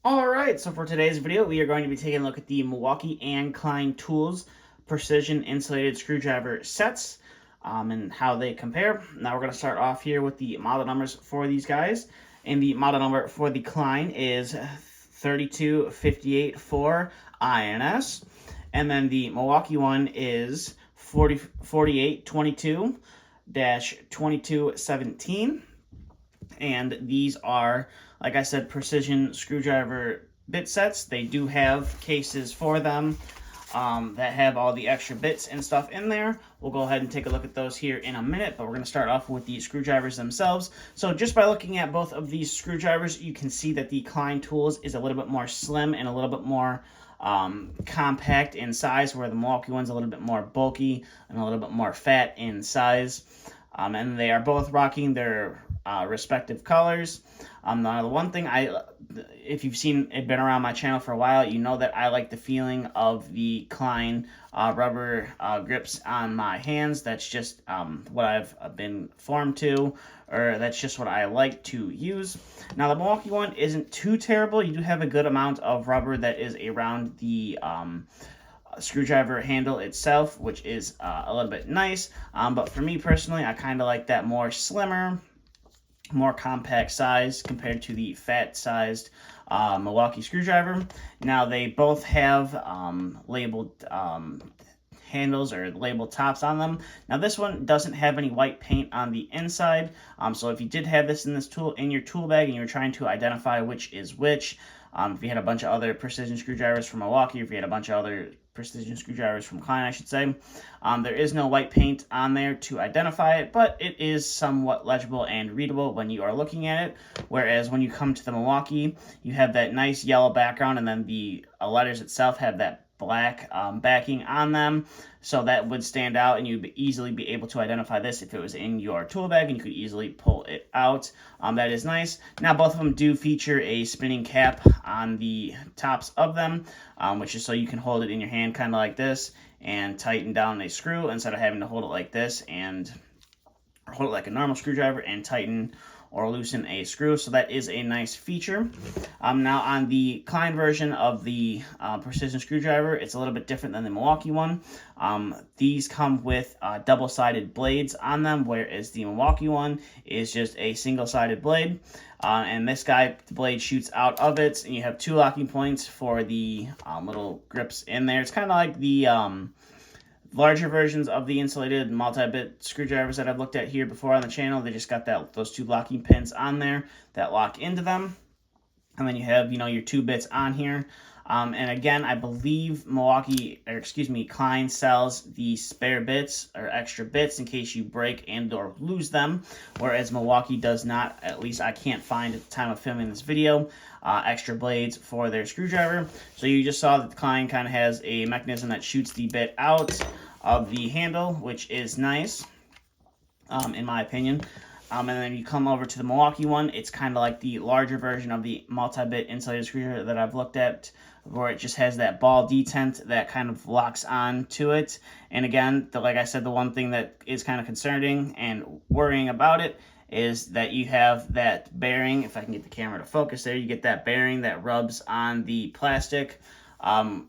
Alright, so for today's video, we are going to be taking a look at the Milwaukee and Klein Tools Precision Insulated Screwdriver sets and how they compare. Now we're going to start off here with the model numbers for these guys. And the model number for the Klein is 32584 INS. And then the Milwaukee one is 4822-2217. And these are, like I said, precision screwdriver bit sets. They do have cases for them that have all the extra bits and stuff in there. We'll go ahead and take a look at those here in a minute, but we're going to start off with the screwdrivers themselves. So just by looking at both of these screwdrivers, you can see that the Klein Tools is a little bit more slim and a little bit more compact in size, where the Milwaukee one's a little bit more bulky and a little bit more fat in size. And they are both rocking their respective colors. Now, the one thing if you've been around my channel for a while, you know that I like the feeling of the Klein rubber grips on my hands. That's just what I've been formed to, or that's just what I like to use. Now, the Milwaukee one isn't too terrible. You do have a good amount of rubber that is around the screwdriver handle itself, which is a little bit nice. But for me personally, I kind of like that more slimmer, more compact size compared to the fat-sized Milwaukee screwdriver. Now, they both have labeled handles or labeled tops on them. Now, this one doesn't have any white paint on the inside, so if you did have this in your tool bag and you were trying to identify which is which, if you had a bunch of other precision screwdrivers from Milwaukee, or if you had a bunch of other precision screwdrivers from Klein, I should say, there is no white paint on there to identify it, but it is somewhat legible and readable when you are looking at it. Whereas when you come to the Milwaukee, you have that nice yellow background, and then the letters itself have that black backing on them, so that would stand out, and you'd easily be able to identify this if it was in your tool bag, and you could easily pull it out. That is nice. Now, both of them do feature a spinning cap on the tops of them, which is so you can hold it in your hand kind of like this and tighten down a screw instead of having to hold it like this and hold it like a normal screwdriver and tighten or loosen a screw. So that is a nice feature. Now, on the Klein version of the precision screwdriver, it's a little bit different than the Milwaukee one. These come with double-sided blades on them, whereas the Milwaukee one is just a single-sided blade. And this guy, the blade shoots out of it, and you have two locking points for the little grips in there. It's kind of like the larger versions of the insulated multi-bit screwdrivers that I've looked at here before on the channel. They just got those two locking pins on there that lock into them. And then you have, your two bits on here. And again, I believe Klein sells the spare bits or extra bits in case you break and or lose them, whereas Milwaukee does not. At least I can't find at the time of filming this video extra blades for their screwdriver. So you just saw that the Klein kind of has a mechanism that shoots the bit out of the handle, which is nice, in my opinion. And then you come over to the Milwaukee one, it's kind of like the larger version of the multi-bit insulated screwdriver that I've looked at, where it just has that ball detent that kind of locks on to it. And again, like I said, the one thing that is kind of concerning and worrying about it is that you have that bearing. If I can get the camera to focus there, you get that bearing that rubs on the plastic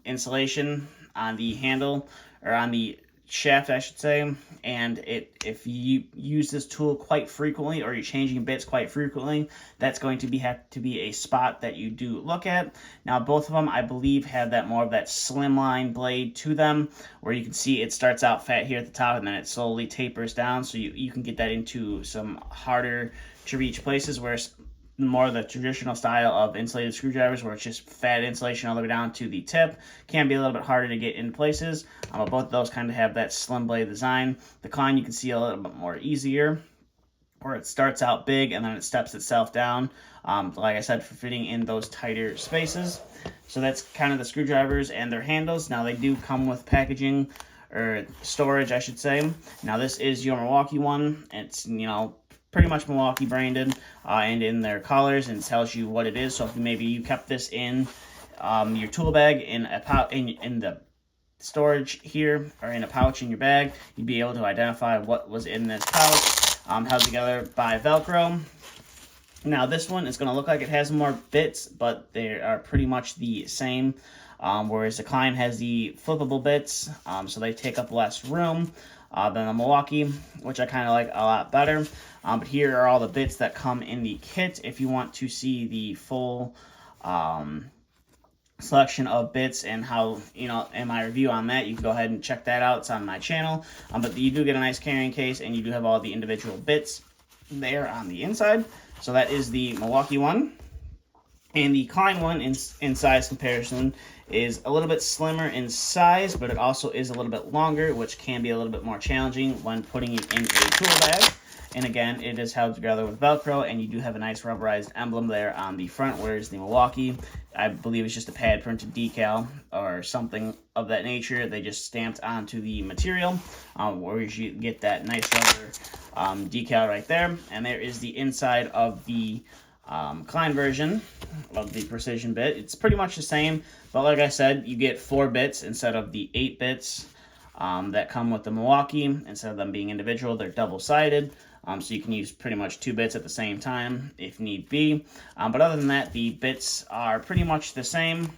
insulation on the handle, or on the shaft, I should say. And if you use this tool quite frequently, or you're changing bits quite frequently, that's going to have to be a spot that you do look at. Now, both of them, I believe, have that more of that slimline blade to them, where you can see it starts out fat here at the top and then it slowly tapers down, so you can get that into some harder to reach places, where more of the traditional style of insulated screwdrivers, where it's just fat insulation all the way down to the tip, can be a little bit harder to get in places. But both of those kind of have that slim blade design. The Klein, you can see a little bit more easier, where it starts out big and then it steps itself down, like I said, for fitting in those tighter spaces. So that's kind of the screwdrivers and their handles. Now, they do come with packaging, or storage, I should say. Now, this is your Milwaukee one. It's, pretty much Milwaukee branded and in their colors, and tells you what it is. So if maybe you kept this in your tool bag in the storage here, or in a pouch in your bag, you'd be able to identify what was in this pouch. Held together by Velcro. Now this one is going to look like it has more bits, but they are pretty much the same. Whereas the Klein has the flippable bits, so they take up less room than the Milwaukee, which I kind of like a lot better. But here are all the bits that come in the kit. If you want to see the full selection of bits and how, in my review on that, you can go ahead and check that out. It's on my channel. But you do get a nice carrying case, and you do have all the individual bits there on the inside. So that is the Milwaukee one. And the Klein one, in size comparison, is a little bit slimmer in size, but it also is a little bit longer, which can be a little bit more challenging when putting it in a tool bag. And again, it is held together with Velcro, and you do have a nice rubberized emblem there on the front, whereas the Milwaukee, I believe it's just a pad printed decal or something of that nature. They just stamped onto the material, where you get that nice rubber decal right there. And there is the inside of the Klein version of the precision bit. It's pretty much the same, but like I said, you get 4 bits instead of the 8 bits that come with the Milwaukee. Instead of them being individual, they're double-sided, so you can use pretty much 2 bits at the same time if need be. But other than that, the bits are pretty much the same.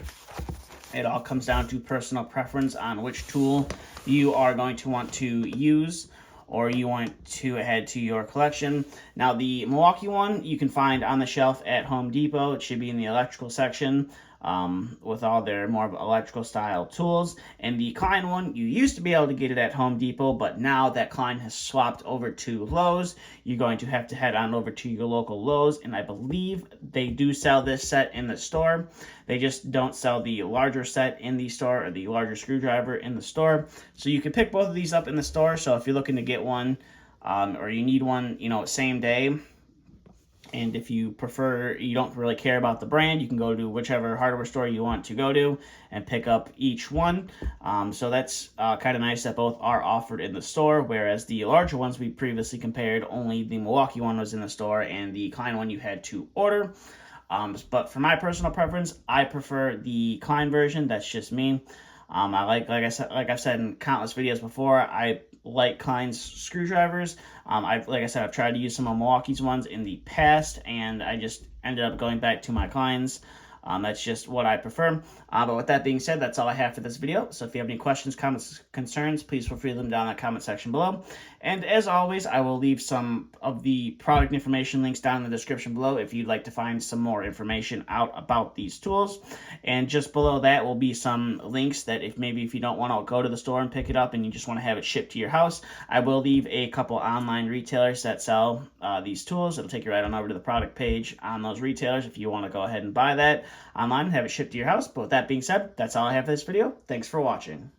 It all comes down to personal preference on which tool you are going to want to use, or you want to add to your collection. Now, the Milwaukee one you can find on the shelf at Home Depot. It should be in the electrical section with all their more electrical style tools. And the Klein one, you used to be able to get it at Home Depot, but now that Klein has swapped over to Lowe's, you're going to have to head on over to your local Lowe's, and I believe they do sell this set in the store. They just don't sell the larger set in the store, or the larger screwdriver in the store. So you can pick both of these up in the store. So if you're looking to get one, or you need one, same day, and if you prefer, you don't really care about the brand, you can go to whichever hardware store you want to go to and pick up each one. So that's kind of nice that both are offered in the store, whereas the larger ones we previously compared, only the Milwaukee one was in the store, and the Klein one you had to order. But for my personal preference, I prefer the Klein version. That's just me. I like I've said in countless videos before, I like Klein's screwdrivers. Like I said, I've tried to use some of Milwaukee's ones in the past, and I just ended up going back to my Klein's. That's just what I prefer. But with that being said, that's all I have for this video. So if you have any questions, comments, concerns, please feel free to leave them down in the comment section below. And as always, I will leave some of the product information links down in the description below if you'd like to find some more information out about these tools. And just below that will be some links that if you don't want to go to the store and pick it up and you just want to have it shipped to your house, I will leave a couple online retailers that sell these tools. It'll take you right on over to the product page on those retailers if you want to go ahead and buy that online and have it shipped to your house. But with that being said, that's all I have for this video. Thanks for watching.